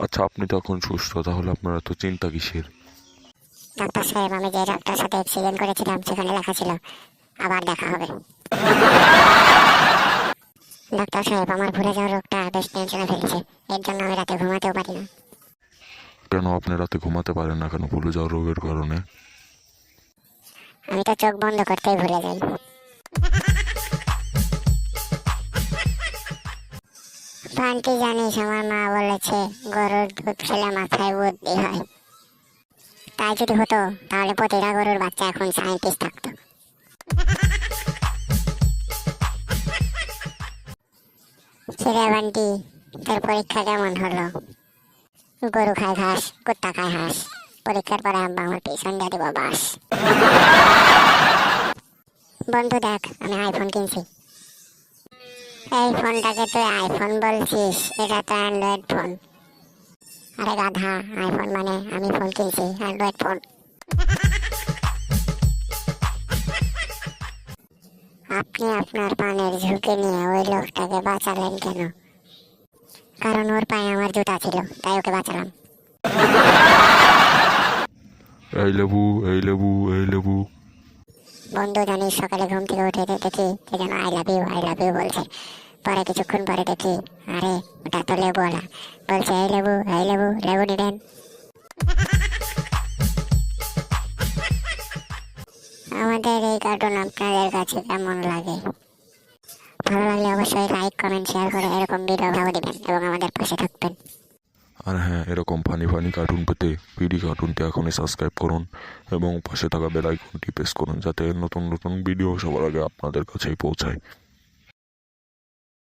আচ্ছা, আপনি তো এখন সুস্থ, তাহলে আপনার এত চিন্তা কিসের? ডাক্তার সাহেব, আমি যে ডাক্তার সাথে অ্যাক্সিডেন্ট করেছিলাম সেখানে লেখা ছিল আবার দেখা হবে। ডাক্তার সাহেব, আমার ভুলে যাওয়ার রোগটা বেশ টেনশনে ফেলেছে। এর জন্য আমি রাতে ঘুমাতেও পারি না। কেন আপনি রাতে ঘুমাতে পারেন না কেন? ভুলে যাওয়ার রোগের কারণে? আমি তো চোখ বন্ধ করতেই ভুলে যাই। পান্টি, জানিস আমার মা বলেছে গরুর দুধ খেলে মাথায় বুদ্ধি হয়। তাই যদি হতো তাহলে প্রতিটা গরুর বাচ্চা এখন সায়েন্টিস্ট থাকতো। কিরে বান্টি, তোর পরীক্ষা কেমন হলো? গরু খায় ঘাস, কুত্তা খায় হাঁস। পরীক্ষার পরে আব্বা আমার পিছন দিয়ে দিব বাস। বন্ধু দেখ, আমি আইফোন কিনছি। এই ফোনটাকে তুই আইফোন বলছিস? এটা তো অ্যান্ড্রয়েড ফোন। আরে গাধা, আইফোন মানে আমি ফোন কিনছি অ্যান্ড্রয়েড ফোন। আপনি আপনার পানের ঝুঁকি নিয়ে ওই লোকটাকে বাঁচালেন কেন? কারণ ওর পায়ে আমার জুতা ছিল, তাই ওকে বাঁচালাম। এই লেবু, এই লেবু, এই লেবু। বন্ধু, জানিস সকালে ঘুম থেকে উঠে দেখি কে যেন আই লাভ ইউ বলছে। পরে কিছুক্ষণ পরে দেখি, আরে ওটা তো লেবুওয়ালা। বলছে এই লেবু, এই লেবু, লেবু নিবেন? আমাদের এই কার্টুন আপনাদের কাছে কেমন লাগে? ভালো লাগলে অবশ্যই লাইক, কমেন্ট, শেয়ার করে এরকম ভিডিও ভালো দিবেন এবং আমাদের পাশে থাকবেন। আর হ্যাঁ, এরকম ফানি ফানি কার্টুন পেতে পিডি কার্টুনটি এখনই সাবস্ক্রাইব করুন এবং পাশে থাকা বেল আইকনটি প্রেস করুন, যাতে নতুন নতুন ভিডিও সবার আগে আপনাদের কাছেই পৌঁছায়।